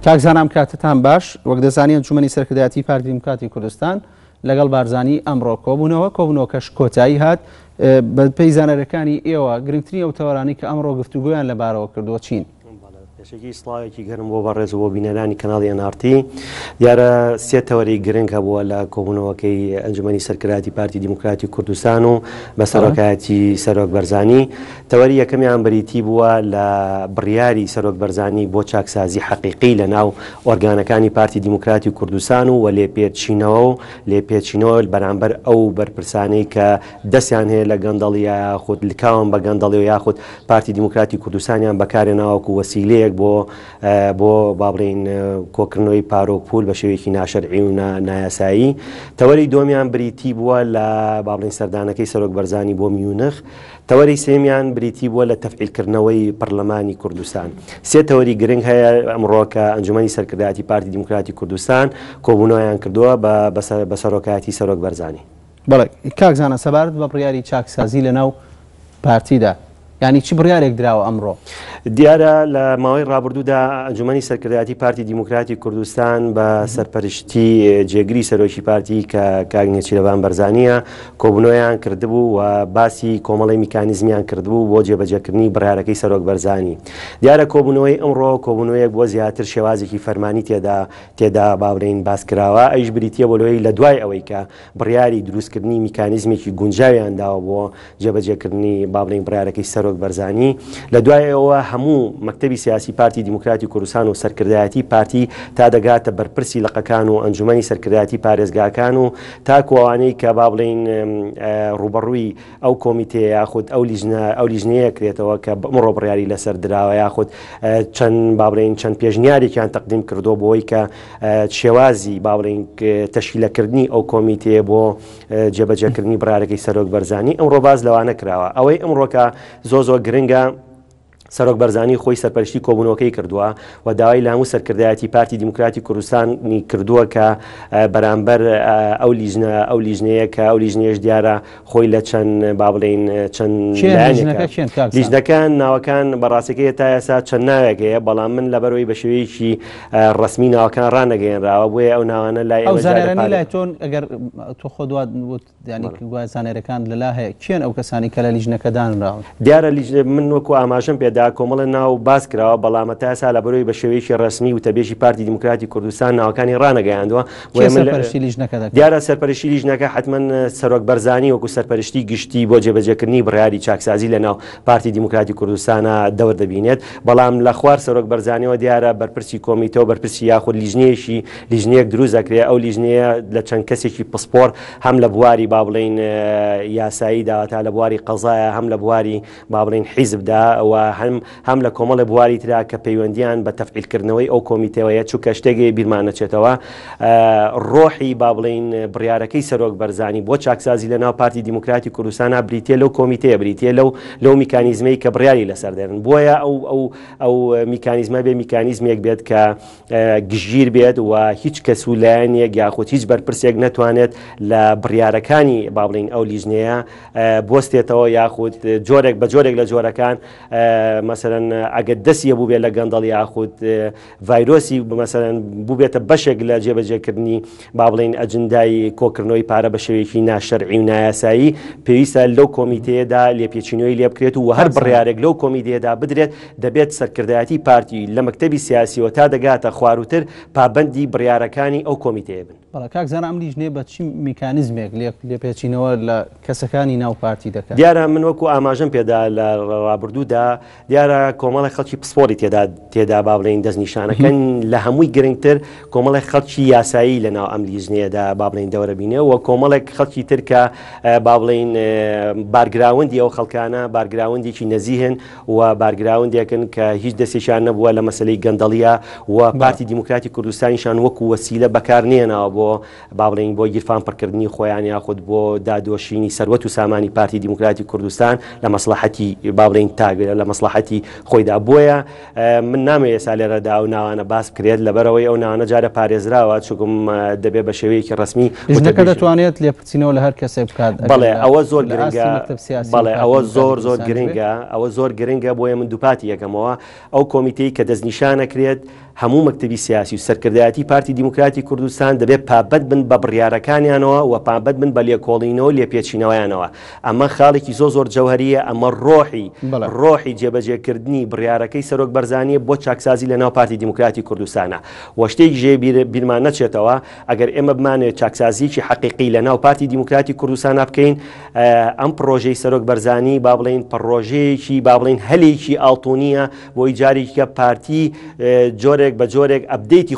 کاکزانام کاتتان باش وەک دەزانین ئەنجومەنی سەرکردایەتی پارتی دیموکراتی کوردستان لەگەڵ بارزانی ئەمڕۆ کۆبوونەوەکەش کۆتایی هات بە پێی زانەرەکانی ئێوە گرنگترین ئەو تەوەرانی کە ئەمڕۆ گفتوگۆیان لەبارەوە کردووە چین؟ پێشەکی سڵاوێکی گەرم بۆ بەڕێز بۆ بینەرانی کەناڵی NRT دیارە سێ تەوەری گرنگ هەبووە لە کۆبوونەوەکەی ئەنجومەنی سەرکردایەتی پارتی دیموکراتی کوردستان و بە سەرۆکایەتی سەرۆک بەرزانی. تەوەری یەکەمیان بریتی بووە لە بڕیاری سەرۆک بەرزانی بۆ چاکسازی حەقیقی لە ناو ئۆرگانەکانی پارتی دیموکراتی کوردستان و لێپێچینەوە بەرامبەر ئەو بەرپرسانەی کە دەستیان هەیە لە گەندەڵی یاخود لکاوان بە گەندەڵی و یاخود پارتی دیموکراتی کوردستانیان بەکارێناوەکو وەسیلەیەک بۆ بابڕین کۆکردنەوەی پارۆک پول بە شێوەیەکی ناشەرعی و نایاسایی. تەوەری دووەمیان بریتی بووە لە بابڕین سەردانەکەی سەرۆک بەرزانی بۆ میونخ. تەوەری سێمیان بریتی بووە لە تەفعیلکردنەوەی پەرلەمانی کوردستان. سێ تەوەری گرنگ هەیە ئەمڕۆ کە ئەنجومەنی سەرکردایەتی پارتی دیموکراتی کوردستان کۆبوونەوەیان کردووە بە سەرۆکایەتی سەرۆک بەرزانی. بەڵێ کاکزانە سەبارەت بە بڕیاری چاکسازی لە ناو پارتیدا یعنی چی بڕیارێک دراوە ئەمڕۆ؟ دیارە لە ماوەی ڕابردوودا ئەنجومەنی سەرکردایەتی پارتی دیموکراتی کوردستان بە سەرپەرشتی جێگری سەرۆکی پارتی کە کاک نێچیرەوان بەرزانیە کۆبوونەوەیان کردبوو و باسی کۆمەڵی میکانیزمیان کردبوو بۆ جێبەجێکردنی بڕیارەکەی سەرۆک بەرزانی. دیارە کۆبوونەوەی ئەمڕۆ کۆبوونەوەیەک بۆ زیاتر شێوازێکی فەرمانی تێدا باورین باسکراوە. ئەیش بریتە بۆ لەوەی لە دوای ئەوەی کە بڕیاری دروستکردنی میکانیزمێکی گونجاویان داوە بۆ جێبەجێکردنی باورین بڕیارەکەی سەرۆک بەرزانی. لە دوای ئەوە هەموو مەکتەبی سیاسی پارتی دیموکراتی کوردستان و سەرکردایەتی پارتی تا دەگاتە بەرپرسی لقەکان و ئەنجومەنی سەرکردایەتی پارێزگاکان و تاکو ئەوانەی کە با بڵین ڕوبەڕووی ئەو کۆمیتێ یاخود ئەو لیژنەیە کرێتەوە کە ئەمڕۆ بڕیاری لەسەر دراوە یاخود چەند پێشنیارێکیان تەقدیم کردو بۆی کە شێوازی با بڵین تەشکیلەکردنی ئەو کۆمیتێ بۆ جێبەجێکردنی بڕیارەکەی سەرۆک بەرزانی. ئەمڕۆ باز لەوانە کراوە ئەوەی ئەمڕۆکە زۆ گرنگە سەرۆک بەرزانی خۆی سەرپەرشتی کۆبوونەوەکەی کردووە و داوای لە هەموو سەرکردایەتی پارتی دیموکراتی کوردستانی کردووە کە بەرامبەر ئەو لیژنەیە کە ئەو لیژنەیەش دیارە خۆی لە چەند با بڵین چەند لیژنەکان ناوەکان بەڕاستەکەی تا ئێستا چەند ناوێک هەیە بەڵام من لەبەرەوەی بە شێوەیەکی ڕسمی ناوەکان ڕانەگەیەنراوە بۆیە ئەو ناوانە لای زانێرانی لای تۆن ئەگەر تۆ خۆ دوات ینی زانێرەکان لەلا هەیە کێن ئەو کەسانی کە لە لیژنەکە دانراون؟ دیارە من وەکو ئاماژەم پێدا کۆمەڵە ناو باس کراوە بەڵام تا ئێستا لەبەرەوەی بە شێوەیەکی ڕسمی و تەبێژی پارتی دیموکراتی کوردستان ناوەکانی ڕانەگەیاندووە. دیارە سەرپەرشتی لیژنەکە حتمما سەرۆک بەرزانی وەکو سەرپەرشتی گشتی بۆ جێبەجێکردنی بڕیاری چاکسازی لە ناو پارتی دیموکراتی کوردستانە دەور دەبینێت بەڵام لە خوار سەرۆک بەرزانیەوە دیارە بەرپرسی کۆمیتە و بەرپرسی یاخود لیژنەیەک دروست دەکرێت. ئەو لیژنەیە لە چەند کەسێکی پسپۆر هەم لە بواری با بڵین یاسایی داواتا لە بواری قەزایە هەم لە بواری با بڵین حیزبدا و هەم لە کۆمەڵی بواری ترا کە پەیوەندیان بە تەفعیلکردنەوەی ئەو کۆمیتەوەیە چووکە شتێکی بیرمان نەچێتەوە. ڕۆحی با بڵین بڕیارەکەی سەرۆک بەرزانی بۆ چاکسازی لە ناو پارتی دیموکراتی کوردستانە بریتە لەو کۆمیتەیە بریتە لەو میکانیزمەی کە بڕیاری لەسەر دێنن. بۆیە ئەو میکانیزمە بێ میکانیزمێک بێت کە گژیر بێت و هیچ کەس و لایەنێک یاخود هیچ بەرپرسێک نەتوانێت لە بڕیارەکانی با بڵین ئەو لیژنەیە بۆستێتەوە یاخود بە جۆرێک لە جۆرەکان مەسەرەن ئەگەر دەسیە بوو بێت لە گەندەڵ یاخود ڤایرۆسی مەسەرەن بوو بێتە بەشێک لە جێبەجێکردنی با بڵین ئەجندای کۆکردنەوەی پارە بە شێوەیەکی ناشەرعی و نایاسایی پێویستە لەو کۆمیتەیەدا لێپێچینەوەی لێ بکرێت و هەر بڕیارێک لەو کۆمیتەیەدا بدرێت دەبێت سەرکردایەتی پارتی لە مەکتەبی سیاسیەوە تا دەگاتە خواروتر پابەندی بڕیارەکانی ئەو کۆمیتەیە بن. بەڵێ کاکزانە ئەم لیژنەیە بە چی میکانیزمێک لێپێچینەوە لە کەسەکانی ناو پارتی دەکات؟ دیارە من وەکو ئاماژەم پێدا لە ڕابردوودا دیارە کۆمەڵی خەڵکی پسپۆری تێدا با بڵین دەستنیشانەکەن لە هەمووی گرنگتر کۆمەڵی خەڵکی یاسایی لە ناو ئەم لیژنەیەدا با بڵین دەوەرەبینێ و کۆمەڵێک خەڵکی ترکە با بڵین بارگراوندی ئەو خەڵکانە بارگراوندێکی نەزیهن و بارگراوندێکن کە هیچ دەستێکیان نەبووە لە مەسەلەی گەندەڵیە و پارتی دیموکراتی کوردستانیشان وەکو وەسیلە بەکارنێنەوە بۆ با بڵین بۆ گیرفان پڕکردنی خۆیان یاخود بۆ دادۆشینی سەروەت و سامانی پارتی دیموکراتی کوردستان لە مەسلحەتی با بڵین تاگرێت لە مەسلحەتی خۆیدا. بۆیە من نامەوێت ئێستا لێرەدا ئەو ناوانە باس بکرێت لەبەرەوەی ئەو ناوانە جارە پارێزراوە چووکم دەبێت بە شێوەیەکی ڕسمی لیژنەکە دەتوانێت لێپچینەوە لە هەر کەسێک بکات. بەڵێ ئەوە زۆر گرنگە. بەڵێ ئەوە زۆر گرنگە. ئەوە زۆر گرنگە بۆیە من دووپاتی یەکەمەوە ئەو کۆمیتەی کە دەستنیشانەکرێت هەموو مەکتەبی سیاسی و سەرکردایەتی پارتی دیموکراتی کوردستان دەبێت پابەت بن بە بڕیارەکانیانەوە و پابەت بن بە لێکۆڵینەوە لێپێچینەوەیانەوە. ئەمە خاڵێکی زۆر جەوهەریە، ئەمە ڕۆحی جێبەجێکردنی بڕیارەکەی سەرۆک بەرزانیە بۆ چاکسازی لە ناو پارتی دیموکراتی کوردستانە. و شتێکی ژێ بیرمان نەچێتەوە ئەگەر ئێمە بمانێت چاکسازیی حەقیقی لە ناو پارتی دیموکراتی کوردستان بکەین، ئەم پرۆژەی سەرۆک بەرزانی با بڵین پڕۆژەیەکی با بڵین هەلێکی ئاڵتونیە بۆی جارێکە پارتی جۆرێک بە جۆرێک ئەبدەیتی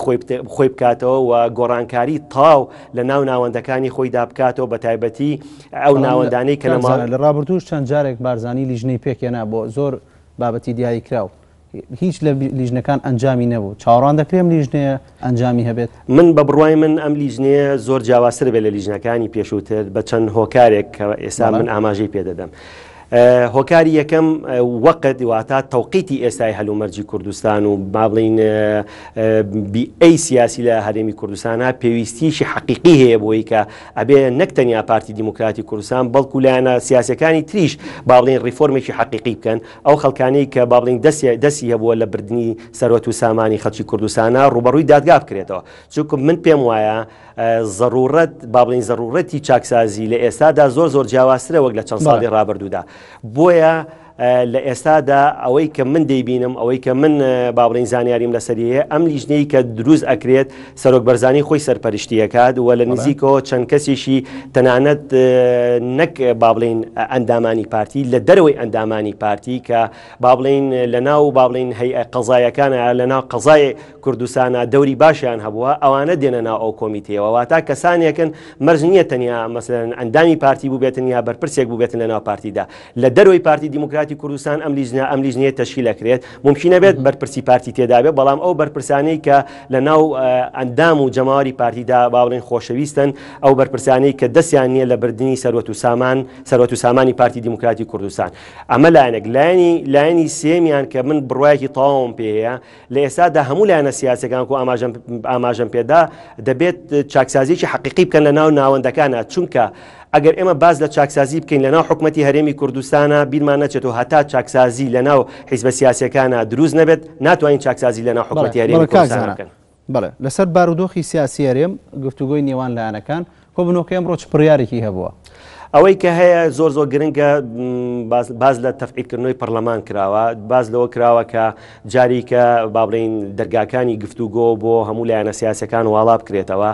خۆی بکاتەوە و گۆڕانکاری تاو لە ناو ناوەندەکانی خۆی دابکاتەوە بە تایبەتی ئەو ناوەندانەی کە لە ڕابردوش چەند جارێک بارزانی لیژنەی پێکێنا بۆ زۆر بابەتی دیاری کراو، هیچ لە لیژنەکان ئەنجامی نەبوو. چاوەڕوان دەکرێم لیژنەیە ئەنجامی هەبێت؟ من بە بڕوای من ئەم لیژنەیە زۆر جیاوازتر بێت لە لیژنەکانی پێشووتر بە چەند هۆکارێک کە ئێستا من ئاماژەی پێدەدەم. هۆکاری یەکەم وەقت واتە تەوقیتی ئێستای هەلومەرجی کوردستان و با بڵین ئەی سیاسی لە هەرێمی کوردستانە پێویستیشی حەقیقی هەیە بۆی کە ئەبێ نەک تەنیا پارتی دیموکراتی کوردستان بەڵکو لایەنە سیاسەکانی تریش با بڵین ریفۆرمێکی حەقیقی بکەن. ئەو خەڵکانەی کە با بڵین دەستی هەبووە لە بردننی سەرۆت و سامانی خەڵکی کوردستانە ڕوبەڕووی دادگا بکرێتەوە. چونکە من پێم وایە ضرورەت با بڵین ضرورەتی چاکسازی لە ئێستادا زۆر جیاوازترە وەک لە چەند ساڵی ڕابردوودا. بۆیە لە ئێستادا ئەوەی کە من دەیبینم، ئەوەی کە من با بڵین زانیاریم لەسەریە ئەم لیژنەی کە دروست ئەکرێت سەرۆک بەرزانی خۆی سەرپەرشتیەکات و لە نزیکەوە چەند کەسێکی تەنانەت نەک با بڵین ئەندامانی پارتی لە دەرەوەی ئەندامانی پارتی کە با بڵین لە ناو با بڵین هەیئە قەزایەکانە لە ناو قەزای کوردستانە دەوری باشیان هەبووە، ئەوانە دێنە ناو ئەو کۆمیتەیەوە. واتە کەسانێکن مەرج نییە تەنیا مەسەلەن ئەندامی پارتی بووبێتن یا بەرپرسێک بووبێتن لە ناو پارتیدا. لە دەرەوەی پارتی دیموکراتی کوردستان ئەم لیژنەیە تەشکیل ئەکرێت، ممکنە بێت بەرپرسی پارتی تێدا بێت، بەڵام ئەو بەرپرسانەی کە لە ناو ئەندام و جەماوەری پارتیدا با بڵین خۆشەویستن، ئەو بەرپرسانەی کە دەستیان نییە لە بردننی سەرۆت و سامانی پارتی دیموکراتی کوردستان. ئەمە لایەنێک. لایەنی سێمیان کە من بڕوایەکی تەواوم پێ هەیە لە ئێستادا هەموو لایەنە سیاسەکان و ئاماژەم پێدا دەبێت چاکسازیی حەقیقی بکەن لە ناو ناوەندەکانە. چونکە ئەگەر ئێمە باز لە چاکسازی بکەین لە ناو حکومەتی هەرێمی کوردستانە بیرمان نەچێتەوە هەتا چاکسازی لە ناو حیزبە سیاسیەکانە دروست نەبێت، ناتوانین چاکسازی لە ناو حکومەتی هەرێمی کوردستان بکەن. بەڵێ لەسەر بارودۆخی سیاسی هەرێم گفتوگۆی نێوان لایەنەکان کۆبوونەوەکە ئەمڕۆ چ بڕیارێکی هەبووە؟ ئەوەی کە هەیە زۆر گرنگە باز لە تەفعیلکردنەوەی پەرلەمان کراوە، باز لەوە کراوە کە جاری کە با بڵین دەرگاکانی گفتوگۆ بۆ هەموو لایەنە سیاسەکان واڵا بکرێتەوە.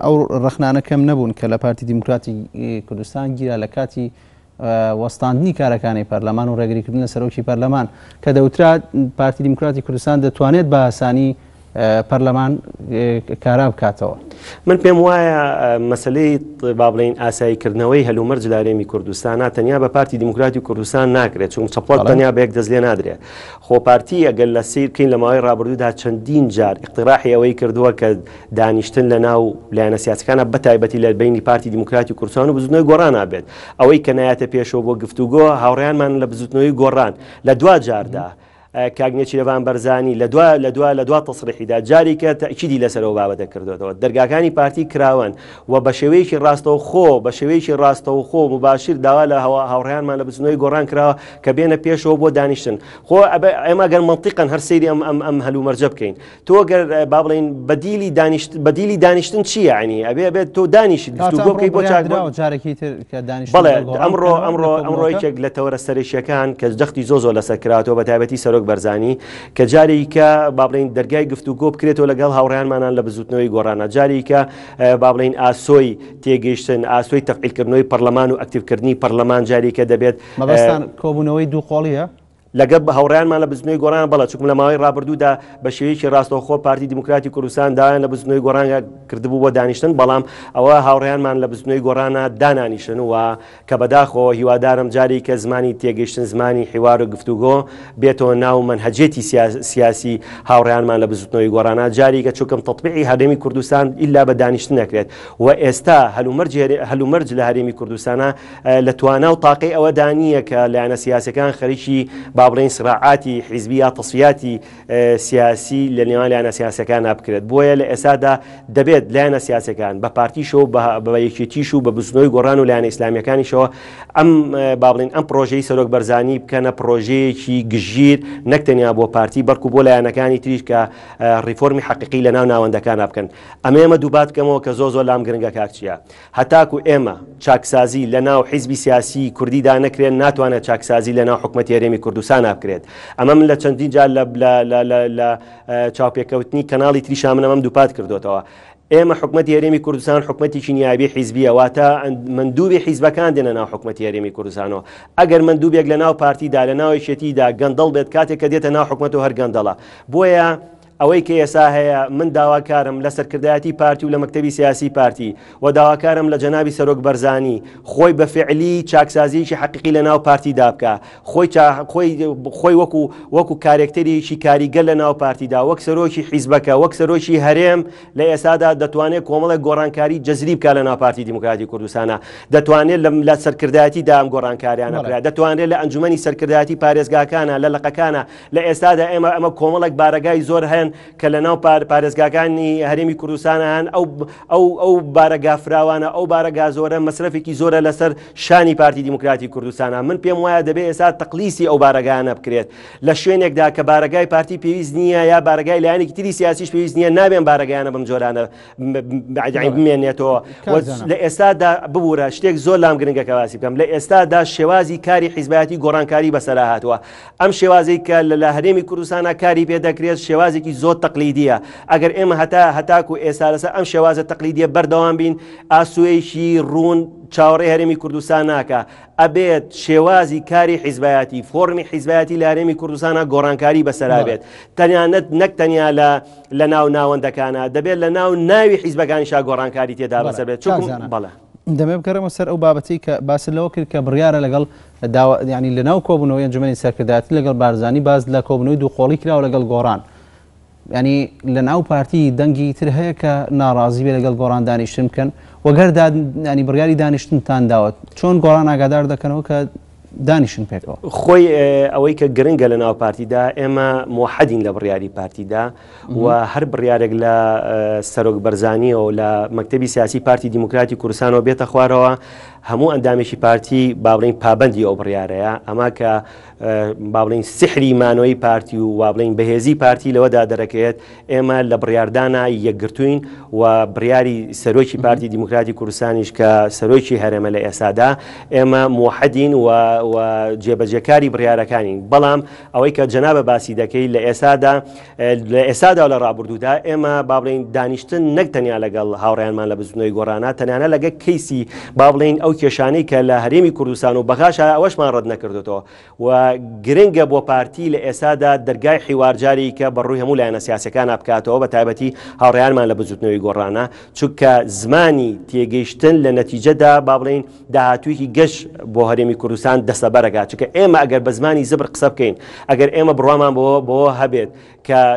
ئەو ڕخنانە کەم نەبوون کە لە پارتی دیموکراتی کوردستان گیرا لە کاتی وەستاندنی کارەکانی پەرلەمان و ڕێگریکردنە سەرۆکی پەرلەمان کە دەوترا پارتی دیموکراتی کوردستان دەتوانێت بە ئاسانی پەرلەمان کارا بکاتەوە. من پێم وایە مەسلەی با بڵین ئاساییکردنەوەی هەلومەرج لە هەرێمی کوردستانە تەنیا بە پارتی دیموکراتی کوردستان ناکرێت، چون چەپڵەت تەنیا بە یەک دەست لێ نادرێت. خۆ پارتی ئەگەر لە سیر بکەین لە ماوەی ڕابردوودا چەندین جار اقتراحی ئەوەی کردووە کە دانیشتن لە ناو لایەنە سیاسەکانە بەتایبەتی لە بینی پارتی دیموکراتی کوردستان و بزوتنەوەی گۆڕان نابێت. ئەوەی کە نایەتە پێشەوە بۆ گفتوگۆ هاوڕێیانمان لە بزوتنەوەی گۆڕان لە دوا جاردا کاگنێکی لەوان بەرزانی لە دوا تەسریحیدا جاری کە تەکیدی لەسەرەوە بابەتە کردوێتەوە. دەرگاکانی پارتی کراون و بە شێوەیەکی ڕاستەوخۆ مباشر داوا لە هاوڕێیانمان لە بزنەوەی گۆڕان کراوە کە بێنە پێشەوە بۆ دانیشتن. خۆ ئێمە گەر منطقاً هەر سەیری ئەم هەلومەرجە بکەین. تۆ گەر با بڵین بەدیلی دانیشتن چییە؟ عنی ئەبێت تۆ دانیشت گفتوگۆ بکەی بۆ جارێکی تر کە دانیشت. بەڵێ ئەمڕۆ یەکێک لە تەوەرە سەرێکیەکان کە جەختی زۆر لەسەر کراتەوە بە تایبەتی سەرۆک بەرزانی کە جاری کە با بڵین دەرگای گفتوگۆ بکرێتەوە لەگەڵ هاوڕێیانمانان لە بزوتنەوەی گۆڕانە، جاری کە با بڵین ئاسۆی تێگەیشتن ئاسۆی تەفعیلکردنەوەی پەرلەمان و ئەکتیڤکردنی پەرلەمان جاری کە دەبێت. مەبەستان کۆبوونەوەی دوو قۆڵیە لەگەڵ هاوڕێیانمان لە بزنەوەی گۆڕان بەڵە چونکە لە ماوەی ڕابردوودا بە شێوەیەکی ڕاستەوخۆ پارتی دیموکراتی کوردستان داوایان لە بزنەوەی گۆڕان کردبوو بۆ دانیشتن، بەڵام ئەوە هاوڕێیانمان لە بزنەوەی گۆڕانە دانانیشن و کە بەداخەوە هیوادارم جاری کە زمانی تێگەیشتن زمانی حیوار و گفتوگۆ بێتەوە ناو منهەجێتی سیاسی هاوڕێیانمان لە بزوتنەوەی گۆڕانە، جاری کە چووکەم تەطبیعی هەرێمی کوردستان ئیلا بە دانیشتن نەکرێت و ئێستا هەلومەرج لە هەرێمی کوردستانە لە توانا و تاقی ئەوە دانیە کە لایەنە سیاسەکان خەریکی با با بڵێن سراعاتی حیزبی یا تەسویاتی سیاسی لە نێوان لایەنە سیاسەکانە بکرێت. بۆیە لە ئێستادا دەبێت لایەنە سیاسەکان بە پارتیشەوە بە یەکێتیش و بە بزنەوەی گۆڕان و لایەنە ئیسلامیەکانیشەوە با بڵێن ئەم پرۆژەی سەرۆک بەرزانی بکەنە پرۆژەیەکی گژیر نەک تەنیا بۆ پارتی بەڵکو بۆ لایەنەکانی تریش کە ریفۆرمی حەقیقی لە ناو ناوەندەکانە بکەن. ئەمە دووبات بکەمەوە کە زۆر لام گرنگە کاکچیە هەتاکو ئێمە چاکسازی لە ناو حیزبی سیاسی کوردیدا نەکرێن ناتوانێت چاکسازی لە ناو حکومەتی هەرێمی کوردستان بکرێت. ئەمە من لە چەندین جار لە چاوپێکەوتنی کەناڵی تریشا منەمەم دووپات کردوتەوە. ئێمە حکومەتی هەرێمی کوردستان حکومەتێکی نیابی حیزبیە واتە مندوبی حیزبەکان دێنە ناو حکومەتی هەرێمی کوردستانەوە. ئەگەر مندوبێک لە ناو پارتیدا لە ناو یەکێتیدا گەندەڵ بێت کاتێک کە دێتە ناو حکومەت و هەر گەندەڵە. بۆیە ئەوەی کە ئێستا هەیە من داواکارم لە سەرکردایەتی پارتی و لە مەکتەبی سیاسی پارتی و داواکارم لە جەنابی سەرۆک بەرزانی خۆی بە فعلی چاکسازیی حەقیقی لە ناو پارتیدا بکە، خۆی وەکو کارێکتەرێکی کاریگەر لە ناو پارتیدا وەک سەرۆکی حیزبەکە وەک سەرۆکی هەرێم لە ئێستادا دەتوانێت کۆمەڵێک گۆڕانکاری جەزری بکە لە ناو پارتی دیموکراتی کوردستانە، دەتوانێت لە سەرکردایەتیدا ئەم گۆڕانکاریانە بکات، دەتوانێت لە ئەنجومەنی سەرکردایەتی پارێزگاکانە لە لەقەکانە لە ئێستادا ئەمە کۆمەڵێک بارەگای زۆر هەن کە لە ناو پارێزگاکانی هەرێمی کوردستانە هەن ئەو بارەگا فراوانە ئەو بارەگا زۆرە مەسرفێکی زۆرە لەسەر شانی پارتی دیموکراتی کوردستانە. من پێم وایە دەبێت ئێستا تەقلیسی ئەو بارەگانە بکرێت لە شوێنێکدا کە بارەگای پارتی پێویست نییە یا بارەگای لایەنێکی تری سیاسیش پێویست نییە نابێن بارەگایانە بەم جۆرانە بمێنێتەوە. لە ئێستادا ببوورە شتێک زۆر لام گرنگە کەواسی بکەم لە ئێستادا شێوازی کاری حیزبایەتی گۆڕانکاری بەسەرا هاتووە. ئەم شێوازەی کە لە هەرێمی کوردستانە کاری پێدەکرێت شێوازێکی زۆر تەقلیدیە. ئەگەر ئێمە هەتاکو ئێستا لەسەر ئەم شێوازە تەقلیدیە بەردەوام بین ئاسوویەکی ڕوون چاوەڕێی هەرێمی کوردستان ناکە، ئەبێت شێوازی کاری حیزبایەتی فۆرمی حیزبایەتی لە هەرێمی کوردستانە گۆڕانکاری بەسەرا بێت. تەنیانەت نەک تەنیا لە ناو ناوەندەکانە دەبێت لە ناو ناوی حیزبەکانیشا گۆڕانکاری تێدا بەسەر بێت. بەڵێ دەمێ بکەرەوە سەر ئەو بابەتی کە باس لەوە کرد کە بڕیارە لەگەڵ ینی لە ناو کۆبوونەوەی ئەنجومەنی سەرکردایەتی لەگەڵ بارزانی باز لە کۆبوونەوەی دووقۆڵی کراوە لەگەڵ گۆڕان. ینی لە ناو پارتی دەنگی تر هەیە کە ناڕازی بێ لەگەڵ گۆڕان دانیشتن بکەن وەگەر ینی بڕیاری دانیشتنتان داوت چۆن گۆڕان ئاگادار دەکەنەوە کە دانیشن پێکەوە؟ خۆی ئەوەی کە گرنگە لە ناو پارتیدا ئێمە موحەدین لە بڕیاری پارتیدا و هەر بڕیارێک لە سەرۆک بەرزانیەوە و لە مەکتەبی سیاسی پارتی دیموکراتی کوردستانەوە بێتە خوارەوە هەموو ئەندامێکی پارتی باڵین پابندی ئەو بڕیارەیە ئەمە کە باڵین سحری مانەوەی پارتی و وابڵین بەهێزی پارتی لەوەدا دەرەکەوێت ئێمە لە بڕیاردانە یەکگرتوین و بڕیاری سەرۆکی پارتی دیموکراتی کوردستانیش کە سەرۆکی هەرێمە لە ئێستادا ئێمە موحەدین و جێبەجێکاری بڕیارەکانین. بەڵام ئەوەی کە جەنابە باسی دەکەی لە ئێستادا و لە ڕابردوودا ئێمە باڵین دانیشتن نەک تەنیا لەگەڵ هاوڕێیانمان لە بزنەوەی گۆڕانە تەنانە لەگە کەیسی باڵین ئەو کێشانەی کە لە هەرێمی کوردستان و بەخاش ئەوەشمان ڕەت نەکردوەوە و گرنگە بۆ پارتی لە ئێستادا دەرگای حیوارجاری کە بەڕووی هەموو لایەنە سیاسەکانە بکاتەوە بە تایبەتی هاوڕێیانمان لە بزوتنەوەی گۆڕانە چونکە زمانی تێگەیشتن لە نەتیجەدا با بڵین داهاتوویەکی گەشت بۆ هەرێمی کوردستان دەستەبەرەکات چونکە ئێمە ئەگەر بە زمانی زبر قسە بکەین ئەگەر ئێمە بڕوامان بۆ هەبێت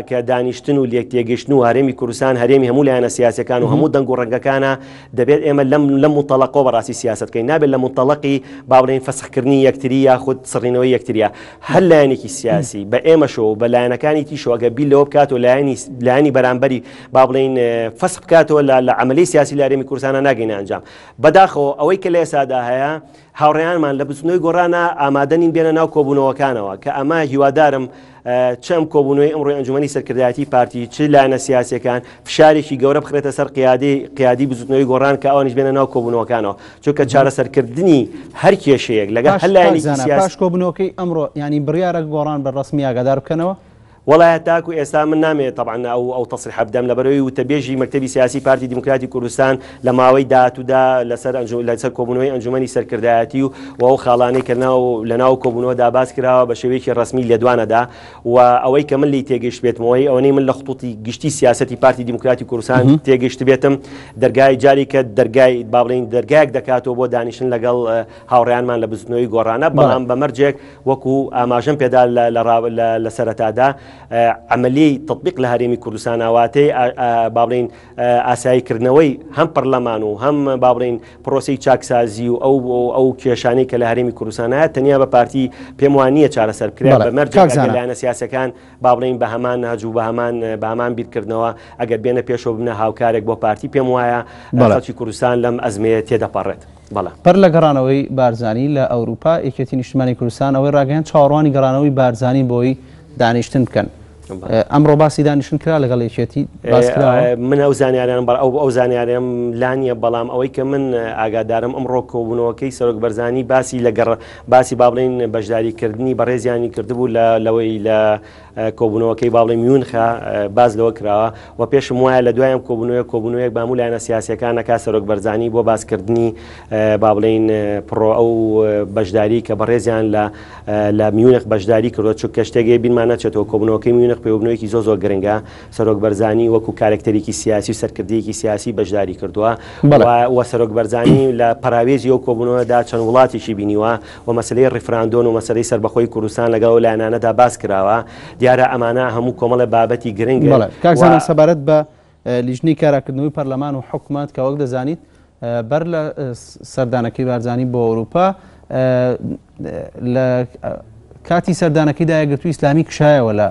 کە دانیشتن و لێک تێگەشتن و هەرێمی کوردستان هەرێمی هەموو لایەنە سیاسەکان و هەموو دەنگ و ڕەنگەکانە دەبێت ئێمە لەم متەڵەقەوە بەڕاستی سیاست بکەین نابێت لە متەڵەقی با بڵین فەسخکردنی یەکتری یاخود سڕینەوەی یەکتریە هەر لایەنێکی سیاسی بە ئێمەشەوە بە لایەنەکانی تیشەوە ئەگە بیل لەوە بکات و لایەنی بەرامبەری با بڵین فەسخ بکاتەوە لە عەمەلەی سیاسی لە هەرێمی کوردستانە ناگەینە ئەنجام. بەداخەوە ئەوەی کە لە ئێستادا هەیە هاوڕێیانمان لە بزنەوەی گۆڕانە ئامادەنین بێنە ناو کۆبوونەوەکانەوە کە ئەمە هیوادارم چەم کۆبوونەوەی ئەمڕۆی ئەنجومەنی سەرکردایەتی پارتی چ لایەنە سیاسیەکان فشارێکی گەورە بخرێتە سەر قیادی بزوتنەوەی گۆڕان کە ئەوانیش بێنە ناو کۆبوونەوەکانەوە چونکە چارەسەرکردنی هەر کێشەیەک لەگەڵ هەر لایەنێکی سیاسی پاش کۆبوونەوەکەی ئەمڕۆ ینی بڕیارە گۆڕان بە ڕەسمی ئاگادار بکەنەوە. وڵایە تاکو ئێستا من نامێت طبعا ئەو تەصریح بدەم لەبەرەوەی وتەبێژی مەکتەبی سیاسی پارتی دیموکراتی کوردستان لە ماوەی داهاتوودا لەسەر کۆبوونەوەی ئەنجومەنی سەرکردایەتی و ئەو خاڵانەی کە لە ناو کۆبوونەوەدا باس کراوە بە شێوەیەکی ڕسمی لێدوانەدا و ئەوەی کە من لی تێگەشت بێتمەوەی ئەوەی من لە خطوتی گشتی سیاسەتی پارتی دیموکراتی کوردستان تێگەشت بێتم دەرگای جاری کە دەرگای باڵین دەرگایەک دەکاتەوە بۆ دانیشتن لەگەڵ هاوڕێیانمان لە بزنەوەی گۆڕانە بەڵام بەمەرجێک وەکو ئاماژەم پێدا لە سەرەتادا عملی تطبیق لە هەرێمی کوردستان ئاواتەی با بڵین ئاساییکردنەوەی هەم پەرلەمان و هەم با بڵین پرۆسی چاکسازی و ئەو کێشانەی کە لە هەرێمی کوردستانە تەنیا بە پارتی پێم وانە چارەسەر بکرێت بە مەرجەکانە سیاسەکان با بڵین بە هەمان نهج و بە هەمان بیرکردنەوە ئەگەر بێنە پێشەوە بنە هاوکارێک بۆ پارتی پێم وایە خەڵکی کوردستان لەم ئەزمەیە تێدەپەڕێت. پەر لە گەڕانەوەی بارزانی لە ئەوروپا یەکێتی نیشتمانی کوردستان ئەوەی ڕاگەیان چاوەڕوانی گەڕانەوەی بارزانی بۆی دانیشتن بکەن. ئەمڕۆ باسی دانیشتن کرا لەگەڵ یەکێتی من ئەو زانیاریان ئەو زانیاریم لانیە بەڵام ئەوەی کە من ئاگادارم ئەمڕۆ کۆبوونەوەکەی سەرۆک بەرزانی باسی با بڵین بەشداریکردنی بەڕێزیانی کردبوو لەوەی لە کۆبوونەوەکەی باڵی میونخە باز لەوە کراوە و پێشم وایە لە دوایم کۆبوونەوەیەک باموو لایەنە سیاسەکانەکە سەرۆک بەرزانی بۆ باسکردنی با بڵین پڕۆ ئەو بەشداری کە بەڕێزیان لە میونخ بەشداری کردوە چونکە شتێکی بیرمان نەچێتەوە کۆبوونەوەکەی میونخ پێوبنەوەیەکی زۆر گرنگە سەرۆک بەرزانی وەکو کارکتەرێکی سیاسی و سەرکردەیەکی سیاسی بەشداری کردووە و سەرۆک بەرزانی لە پەراوێزی ئەو کۆبوونەوەدا چەند وڵاتێکی بینیوە و مەسلەی ڕیفراندۆن و مەسلەی سەربەخۆی کوردستان لەگەڵ لایەنانەدا باس کراوە دیارە ئەمانە هەموو کۆمەڵە بابەتی گرنگە. کاکزانم سەبارەت بە لیژنەی کاراکردنەوەی پەرلەمان و حکوومەت کە وەک دەزانیت بەر لە سەردانەکەی بارزانی بۆ ئەوروپا لە کاتی سەردانەکەیدا یەکگرتووی ئیسلامی کشایەوە لە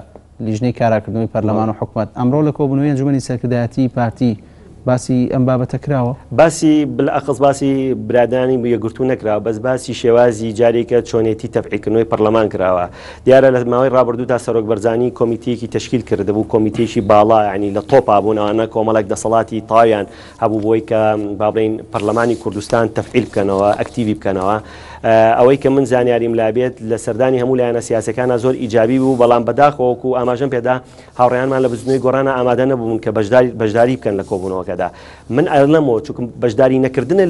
لیژنەی کاراکردنەوەی پەرلەمان و حکوومەت. ئەمڕۆ لە کۆبوونەوەی ئەنجومەنی سەرکردایەتی پارتی باسی ئەم بابەتە کراوە باسی بلەخص باسی برادانی بۆ یەکگرتوو نەکراوە بەس باسی شێوازی جارێکە چۆنێتی تەفعیلکردنەوەی پەرلەمان کراوە. دیارە لە ماوەی ڕابردوو تا سەرۆک بەرزانی کۆمیتەیەکی تەشکیل کردبوو کۆمیتەیەکی باڵا ینی لە تۆپا بوون ئەوانە کۆمەڵێک دەسەڵاتی تاویان هەبوو بۆی کە با بڵین پەرلەمانی کوردستان تەفعیل بکەنەوە ئەکتیڤی بکەنەوە. ئەوەی کە من زانیاریم لابێت لە سەردانی هەموو لایەنە سیاسەکانە زۆر ئیجابی بوو بەڵام بەداخەوەکو ئاماژەم پێدا هاوڕێیانمان لە بزنەوەی گۆڕانە ئامادە نەبوون کە بەشداری بکەن لە کۆبوونەوەکەدا. من ئەڵەمەوە چونکە بەشداری نەکردن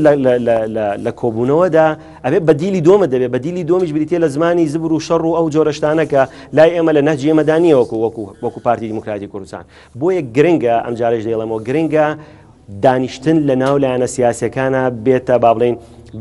لە کۆبوونەوەدا ئەبێ بەدیلی دۆمە دەبێت بەدیلی دۆمیش بریتێ لە زمانی زبر و شەڕ و ئەو جۆرەشتانەکە لای ئێمە لە نەهجی ئێمەدانیەوە وەکو پارتی دیموکراتی کوردستان بۆ یەک گرنگە ئەم جارێش دەیڵەمەوە گرنگە دانیشتن لە ناو لایەنە سیاسەکانە بێتە با بڵین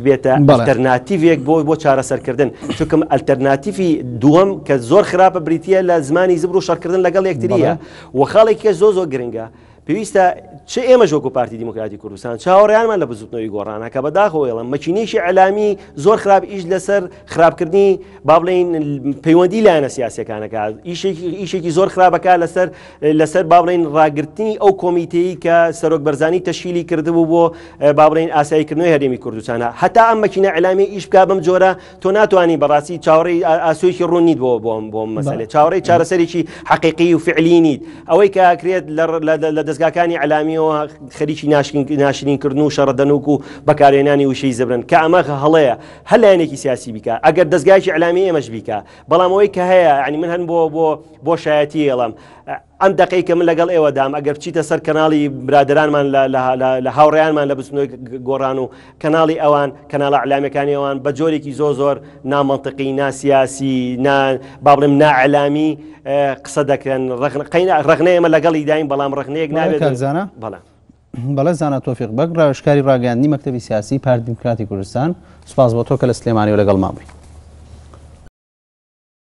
بێتە ئەلتەرناتیڤێک بۆ چارەسەرکردن چونکە ئەلتەرناتیڤی دووەم کە زۆر خراپە بریتە لە زمانی زبر و شەڕکردن لەگەڵ یەکتریە و خاڵێکی زۆر گرنگە. پێویستە چه ئێمە ژۆکو پارتی دیموکراتی کوردستان چاوەڕێیانمان لە بزوتنەوەی گۆڕانە کە بەداخەوە ئێڵم مەچینەیەکی ئەلامی زۆر خراپ ئیش لەسەر خراپکردنی با بڵین پەیوەندی لایەنە سیاسەکانەکە ئیشێکی زۆر خراپەکە لەسەر با بڵین ڕاگررتنی ئەو کۆمیتەی کە سەرۆک بەرزانی تەشکیلی کردبوو بۆ با بڵین ئاساییکردنەوەی هەرێمی کوردستانە هەتا ئەم مەچینە ئەلامی ئیش بکا بەم جۆرە تۆ ناتوانانی بەڕاستی چاوەڕێی ئاسوویەکی ڕوون نیت بۆ مەسەلێ چاوەڕێی چارەسەرێکی حەقیقی و فعلی نیت ئەوەی کە ئەکرێت لە دەستگاکانی ئەلامیەوە خەریکی ناشرینکردن و شەڕەدەنوک و بەکارهێنانی وشەی زبرن کە ئەمە هەڵەیە هەر لایەنێکی سیاسی بیکە ئەگەر دەستگایکی ئەلامی ئێمەش بیکە بەڵام ئەوەی کە هەیە ینی من هەن بۆ شایەتی ئێڵم ئەم دقەی کە من لەگەڵ ئێوەدام ئەگەر بچیتە سەر کەناڵی برادرانمان لە هاوڕێیانمان لە بچنەوەی گۆڕان و کەناڵی ئەوان کەناڵە ئەعلامیەکانی ئەوان بە جۆرێکی زۆر نامەنتقی ناسیاسی با بڵێم نائەلامی قسە دەکەن ڕەغنەی ئێمە لەگەڵی داین بەڵام ڕەغنەیەک نابێت بەڵێ زانە تۆفیق بەگ ڕاوێژکاری ڕاگەیاندنی مەکتەبی سیاسی پارتی دیموکراتی کوردستان سوپاس بۆ تۆ کە لە سلێمانی و لەگەڵ مابووی.